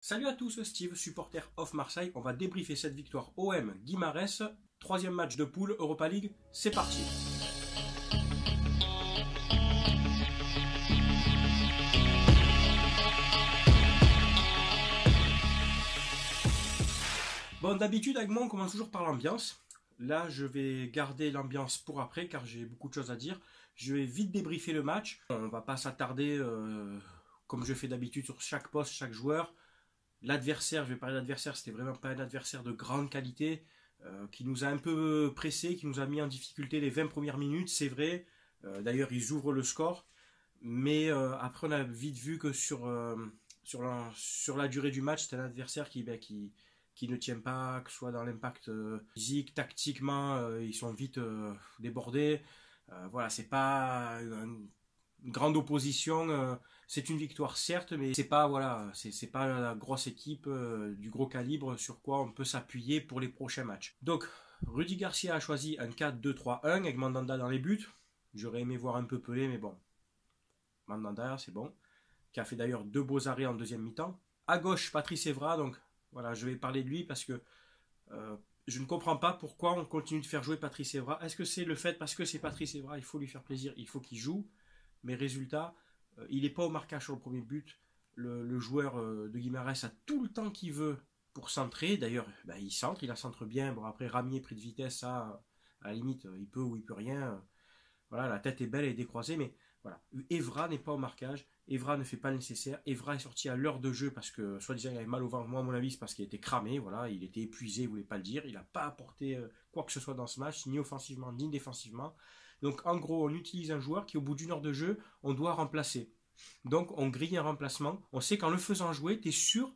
Salut à tous, Steve, supporter of Marseille. On va débriefer cette victoire OM Guimarães, troisième match de poule Europa League. C'est parti. Bon, d'habitude avec moi on commence toujours par l'ambiance. Là je vais garder l'ambiance pour après car j'ai beaucoup de choses à dire. Je vais vite débriefer le match. On va pas s'attarder comme je fais d'habitude sur chaque poste, chaque joueur. L'adversaire, je vais parler d'adversaire, c'était vraiment pas un adversaire de grande qualité, qui nous a un peu pressé, qui nous a mis en difficulté les 20 premières minutes, c'est vrai. D'ailleurs, ils ouvrent le score, mais après on a vite vu que sur la durée du match, c'est un adversaire qui ne tient pas, que ce soit dans l'impact physique, tactiquement, ils sont vite débordés. Voilà, c'est pas une grande opposition. C'est une victoire certes, mais c'est pas c'est pas la grosse équipe du gros calibre sur quoi on peut s'appuyer pour les prochains matchs. Donc Rudy Garcia a choisi un 4-2-3-1 avec Mandanda dans les buts. J'aurais aimé voir un peu Pelé, mais bon, Mandanda c'est bon. Qui a fait d'ailleurs deux beaux arrêts en deuxième mi-temps. À gauche, Patrice Evra. Donc voilà, je vais parler de lui parce que je ne comprends pas pourquoi on continue de faire jouer Patrice Evra. Est-ce que c'est le fait parce que c'est Patrice Evra, il faut lui faire plaisir, il faut qu'il joue. Mais résultat, il n'est pas au marquage sur le premier but. Le joueur de Guimarães a tout le temps qu'il veut pour centrer. D'ailleurs, il centre, il la centre bien. Bon, après, Ramier pris de vitesse, ça, à la limite, il peut ou il peut rien. Voilà, la tête est belle et décroisée, mais voilà. Evra n'est pas au marquage. Evra ne fait pas le nécessaire. Evra est sorti à l'heure de jeu parce que, soi-disant, il avait mal au ventre. Moi, à mon avis, c'est parce qu'il était cramé. Voilà, il était épuisé, il ne voulait pas le dire. Il n'a pas apporté quoi que ce soit dans ce match, ni offensivement, ni défensivement. Donc en gros, on utilise un joueur qui au bout d'une heure de jeu, on doit remplacer. Donc on grille un remplacement. On sait qu'en le faisant jouer, tu es sûr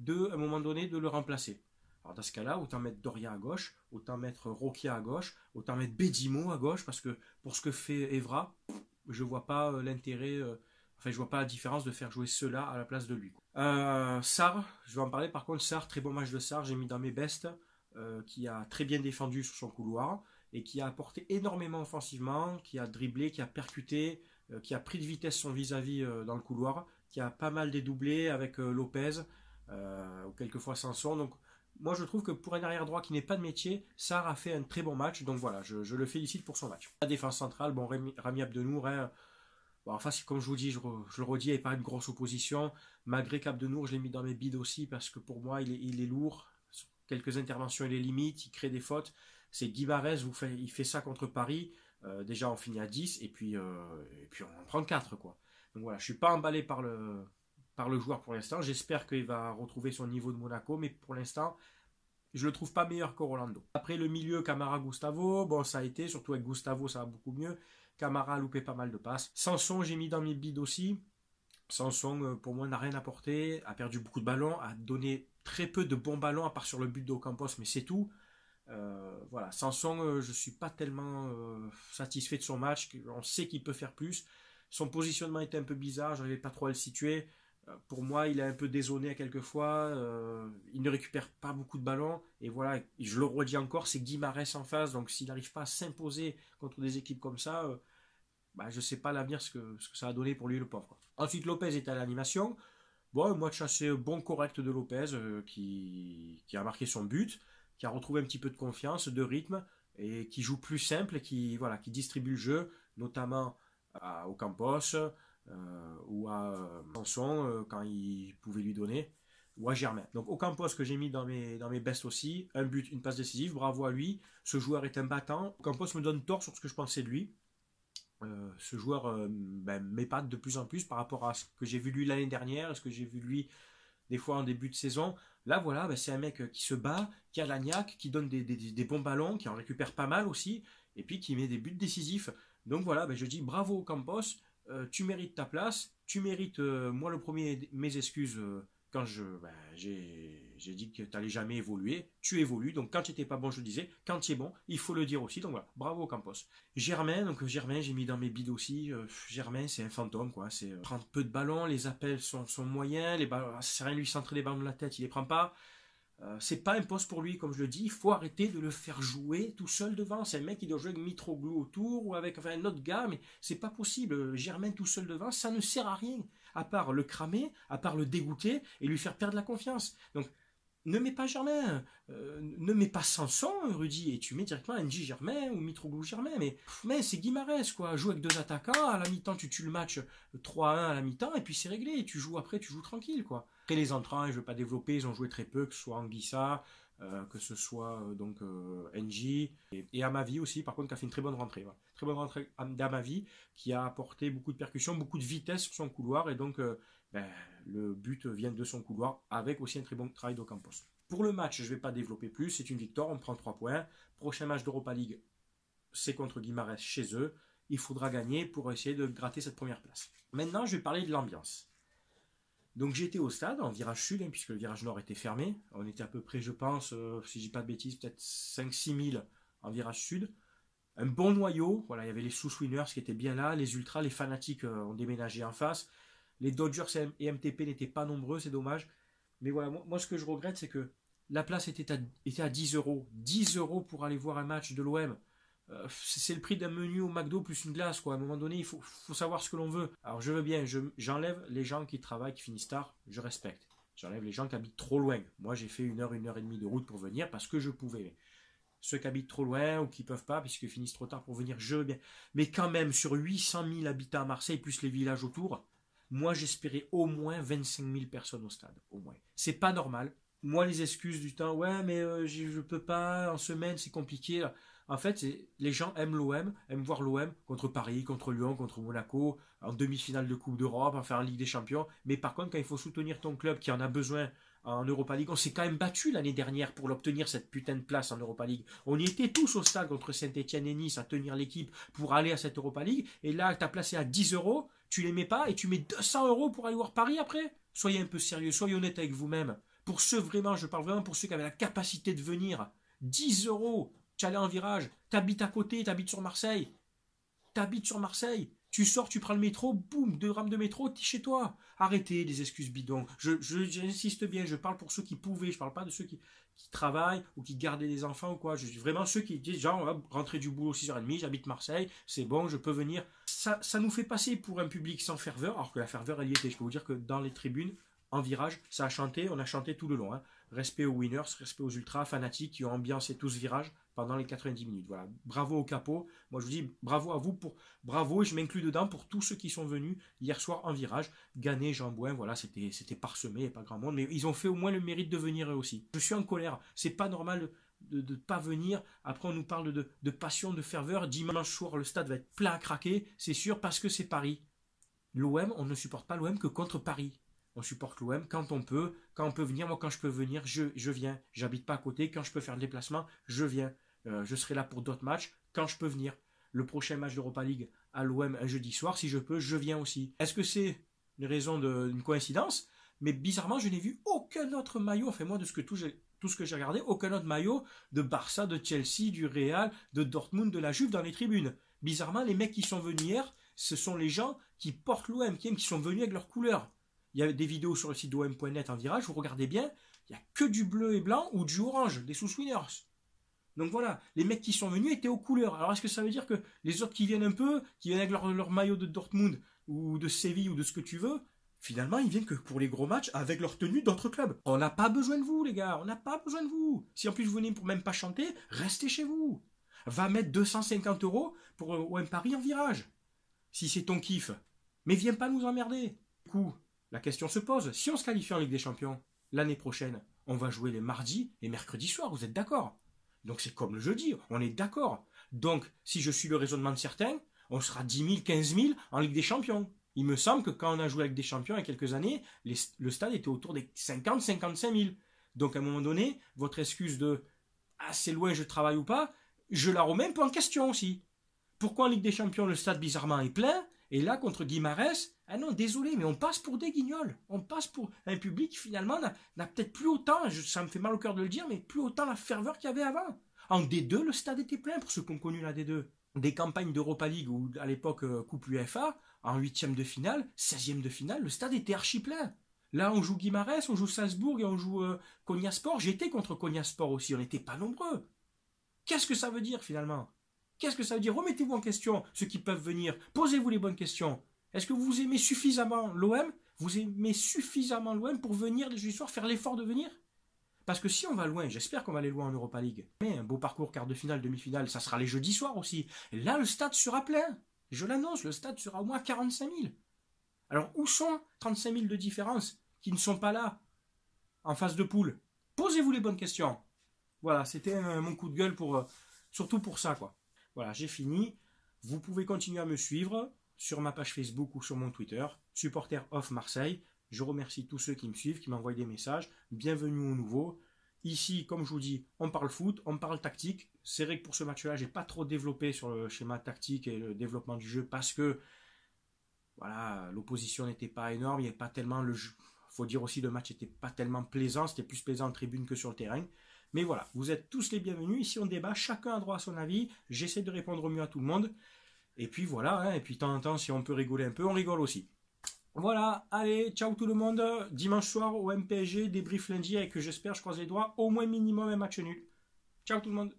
à un moment donné de le remplacer. Alors dans ce cas-là, autant mettre Doria à gauche, autant mettre Rokia à gauche, autant mettre Bedimo à gauche, parce que pour ce que fait Evra, je vois pas l'intérêt, je vois pas la différence de faire jouer ceux-là à la place de lui. Sarr, je vais en parler par contre. Sarr, très bon match de Sarr, j'ai mis dans mes bestes, qui a très bien défendu sur son couloir et qui a apporté énormément offensivement, qui a dribblé, qui a percuté, qui a pris de vitesse son vis-à-vis dans le couloir, qui a pas mal dédoublé avec Lopez, ou quelquefois Sanson. Donc moi je trouve que pour un arrière droit qui n'est pas de métier, Sarr a fait un très bon match, donc voilà, je le félicite pour son match. La défense centrale, bon, Rami Abdenour, hein, bon, enfin, comme je vous dis, je le redis, il n'y a pas une grosse opposition. Malgré qu'Abdenour, je l'ai mis dans mes bides aussi, parce que pour moi, il est lourd. Sur quelques interventions, il est limite, il crée des fautes. C'est Guimarães, il fait ça contre Paris. Déjà, on finit à 10, et puis on en prend 4, quoi. Donc voilà, je ne suis pas emballé par le joueur pour l'instant. J'espère qu'il va retrouver son niveau de Monaco, mais pour l'instant, je le trouve pas meilleur que Rolando. Après le milieu, Camara, Gustavo, bon ça a été, surtout avec Gustavo ça va beaucoup mieux. Camara a loupé pas mal de passes. Sanson, j'ai mis dans mes bides aussi. Sanson, pour moi, n'a rien apporté, a perdu beaucoup de ballons, a donné très peu de bons ballons, à part sur le but d'Ocampos, mais c'est tout. Voilà, Sanson, je suis pas tellement satisfait de son match. On sait qu'il peut faire plus. Son positionnement était un peu bizarre, j'arrivais pas trop à le situer. Pour moi, il est un peu dézonné à quelques fois. Il ne récupère pas beaucoup de ballons. Et voilà, je le redis encore, c'est Guimarães en face. Donc s'il n'arrive pas à s'imposer contre des équipes comme ça, je ne sais pas l'avenir ce que ça a donné pour lui, le pauvre. Ensuite, Lopez est à l'animation. Bon, un match assez bon, correct de Lopez, qui a marqué son but, qui a retrouvé un petit peu de confiance, de rythme, et qui joue plus simple, et qui distribue le jeu, notamment à Ocampos, ou à Sanson, quand il pouvait lui donner, ou à Germain. Donc Ocampos que j'ai mis dans mes bestes aussi, un but, une passe décisive, bravo à lui. Ce joueur est un battant. Ocampos me donne tort sur ce que je pensais de lui. Ce joueur m'épate de plus en plus par rapport à ce que j'ai vu lui l'année dernière, ce que j'ai vu lui des fois en début de saison. Là voilà, c'est un mec qui se bat, qui a la niaque, qui donne des bons ballons, qui en récupère pas mal aussi, et puis qui met des buts décisifs. Donc voilà, je dis bravo Campos, tu mérites ta place, tu mérites, moi le premier, mes excuses quand j'ai dit que tu n'allais jamais évoluer, tu évolues, donc quand tu n'étais pas bon, je le disais, quand tu es bon, il faut le dire aussi, donc voilà, bravo Campos. Germain, j'ai mis dans mes bides aussi, Germain c'est un fantôme, quoi, prend peu de ballons, les appels sont moyens, les ballons, ça sert à rien de lui centrer les ballons de la tête, il les prend pas. C'est pas un poste pour lui, comme je le dis, il faut arrêter de le faire jouer tout seul devant. C'est un mec qui doit jouer avec Mitroglou autour ou avec un autre gars, mais c'est pas possible. Germain tout seul devant, ça ne sert à rien. à part le cramer, à part le dégoûter et lui faire perdre la confiance. Donc, ne mets pas Germain, ne mets pas Sanson, Rudy, et tu mets directement NJ Germain ou Mitroglou Germain. Mais c'est Guimarães, quoi. Joue avec deux attaquants, à la mi-temps, tu tues le match 3-1 à la mi-temps, et puis c'est réglé. Tu joues après, tu joues tranquille, quoi. Après, les entrants, je ne veux pas développer, ils ont joué très peu, que ce soit Anguissa, que ce soit NJ, et Amavi aussi, par contre, qui a fait une très bonne rentrée. Voilà. Très bonne rentrée d'Amavi, qui a apporté beaucoup de percussion, beaucoup de vitesse sur son couloir, et donc le but vient de son couloir, avec aussi un très bon travail d'Ocampos. Pour le match, je ne vais pas développer plus, c'est une victoire, on prend 3 points. Prochain match d'Europa League, c'est contre Guimarães chez eux. Il faudra gagner pour essayer de gratter cette première place. Maintenant, je vais parler de l'ambiance. Donc j'étais au stade, en virage sud, hein, puisque le virage nord était fermé. On était à peu près, je pense, si je dis pas de bêtises, peut-être 5-6 000 en virage sud. Un bon noyau, voilà, il y avait les sous-winners qui étaient bien là, les ultras, les fanatiques ont déménagé en face. Les Dodgers et MTP n'étaient pas nombreux, c'est dommage. Mais voilà, moi ce que je regrette, c'est que la place était à 10 euros. 10 euros pour aller voir un match de l'OM. C'est le prix d'un menu au McDo plus une glace, quoi. À un moment donné, il faut savoir ce que l'on veut. Alors je veux bien, j'enlève les gens qui travaillent, qui finissent tard, je respecte. J'enlève les gens qui habitent trop loin. Moi, j'ai fait 1 heure et demie de route pour venir parce que je pouvais. Ceux qui habitent trop loin ou qui ne peuvent pas puisqu'ils finissent trop tard pour venir, je veux bien. Mais quand même, sur 800 000 habitants à Marseille, plus les villages autour, moi j'espérais au moins 25 000 personnes au stade. Au moins. C'est pas normal. Moi, les excuses du temps, ouais, mais je peux pas, en semaine, c'est compliqué. En fait, les gens aiment l'OM, aiment voir l'OM contre Paris, contre Lyon, contre Monaco, en demi-finale de Coupe d'Europe, enfin en Ligue des Champions. Mais par contre, quand il faut soutenir ton club qui en a besoin en Europa League, on s'est quand même battu l'année dernière pour l'obtenir, cette putain de place en Europa League. On y était tous au stade contre Saint-Etienne et Nice à tenir l'équipe pour aller à cette Europa League. Et là, tu as placé à 10 euros, tu les mets pas et tu mets 200 euros pour aller voir Paris après. Soyez un peu sérieux, soyez honnête avec vous-même. Pour ceux vraiment, je parle vraiment pour ceux qui avaient la capacité de venir. 10 euros. Tu allais en virage, t'habites à côté, t'habites sur Marseille. Tu sors, tu prends le métro, boum, 2 rames de métro, t'es chez toi. Arrêtez les excuses bidons. J'insiste bien, je parle pour ceux qui pouvaient, je parle pas de ceux qui travaillent ou qui gardaient des enfants ou quoi. Je dis vraiment ceux qui disent, genre, rentrer du boulot 6h30, j'habite Marseille, c'est bon, je peux venir. Ça nous fait passer pour un public sans ferveur, alors que la ferveur, elle y était. Je peux vous dire que dans les tribunes, en virage, ça a chanté, on a chanté tout le long. Hein. Respect aux winners, respect aux ultras fanatiques qui ont ambiancé tout ce virage pendant les 90 minutes. Voilà. Bravo au capot. Moi, je vous dis bravo à vous bravo, et je m'inclus dedans pour tous ceux qui sont venus hier soir en virage. Gannet, Jean-Bouin, voilà, c'était parsemé, pas grand monde, mais ils ont fait au moins le mérite de venir eux aussi. Je suis en colère. C'est pas normal de ne pas venir. Après, on nous parle de passion, de ferveur. Dimanche soir, le stade va être plein à craquer, c'est sûr, parce que c'est Paris. L'OM, on ne supporte pas l'OM que contre Paris. On supporte l'OM quand on peut venir. Moi, quand je peux venir, je viens. J'habite pas à côté. Quand je peux faire le déplacement, je viens. Je serai là pour d'autres matchs quand je peux venir. Le prochain match d'Europa League à l'OM un jeudi soir, si je peux, je viens aussi. Est-ce que c'est une raison d'une coïncidence? Mais bizarrement, je n'ai vu aucun autre maillot, enfin moi, de tout ce que j'ai regardé, aucun autre maillot de Barça, de Chelsea, du Real, de Dortmund, de la Juve dans les tribunes. Bizarrement, les mecs qui sont venus hier, ce sont les gens qui portent l'OM, qui sont venus avec leurs couleurs. Il y a des vidéos sur le site d'OM.net en virage, vous regardez bien, il n'y a que du bleu et blanc ou du orange, des sous-winners. Donc voilà, les mecs qui sont venus étaient aux couleurs. Alors est-ce que ça veut dire que les autres qui viennent un peu, qui viennent avec leur maillot de Dortmund ou de Séville ou de ce que tu veux, finalement ils viennent que pour les gros matchs avec leur tenue d'autres clubs. On n'a pas besoin de vous les gars, on n'a pas besoin de vous. Si en plus vous venez pour même pas chanter, restez chez vous. Va mettre 250 € pour OM Paris en virage. Si c'est ton kiff. Mais viens pas nous emmerder. Du coup, la question se pose, si on se qualifie en Ligue des Champions, l'année prochaine, on va jouer les mardis et mercredis soirs, vous êtes d'accord? Donc c'est comme le jeudi, on est d'accord. Donc, si je suis le raisonnement de certains, on sera 10 000, 15 000 en Ligue des Champions. Il me semble que quand on a joué avec des champions il y a quelques années, le stade était autour des 50, 55 000. Donc à un moment donné, votre excuse de « Ah, c'est loin, je travaille ou pas », je la remets un peu en question aussi. Pourquoi en Ligue des Champions, le stade bizarrement est plein, et là, contre Guimarães, ah non, désolé, mais on passe pour des guignols. On passe pour un public qui finalement n'a peut-être plus autant, ça me fait mal au cœur de le dire, mais plus autant la ferveur qu'il y avait avant. En D2, le stade était plein pour ceux qui ont connu la D2. Des campagnes d'Europa League ou à l'époque Coupe UEFA, en 8e de finale, 16e de finale, le stade était archi plein. Là, on joue Guimarães, on joue Salzbourg et on joue Konyaspor. J'étais contre Konyaspor aussi, on n'était pas nombreux. Qu'est-ce que ça veut dire finalement? Qu'est-ce que ça veut dire? Remettez-vous en question, ceux qui peuvent venir. Posez-vous les bonnes questions. Est-ce que vous aimez suffisamment l'OM? Vous aimez suffisamment l'OM pour venir les jeudis soirs, faire l'effort de venir? Parce que si on va loin, j'espère qu'on va aller loin en Europa League. Mais un beau parcours, quart de finale, demi-finale, ça sera les jeudis soirs aussi. Et là, le stade sera plein. Je l'annonce, le stade sera au moins 45 000. Alors où sont 35 000 de différence qui ne sont pas là en phase de poule? Posez-vous les bonnes questions. Voilà, c'était mon coup de gueule surtout pour ça, quoi. Voilà, j'ai fini. Vous pouvez continuer à me suivre sur ma page Facebook ou sur mon Twitter, Supporter of Marseille. Je remercie tous ceux qui me suivent, qui m'envoient des messages. Bienvenue aux nouveaux. Ici, comme je vous dis, on parle foot, on parle tactique. C'est vrai que pour ce match-là, j'ai pas trop développé sur le schéma tactique et le développement du jeu parce que voilà, l'opposition n'était pas énorme, il n'y avait pas tellement le jeu. Faut dire aussi le match n'était pas tellement plaisant, c'était plus plaisant en tribune que sur le terrain. Mais voilà, vous êtes tous les bienvenus. Ici, on débat, chacun a droit à son avis. J'essaie de répondre au mieux à tout le monde. Et puis voilà, hein, et puis de temps en temps, si on peut rigoler un peu, on rigole aussi. Voilà, allez, ciao tout le monde. Dimanche soir au MPSG, débrief lundi avec, j'espère, je croise les doigts, au moins minimum un match nul. Ciao tout le monde.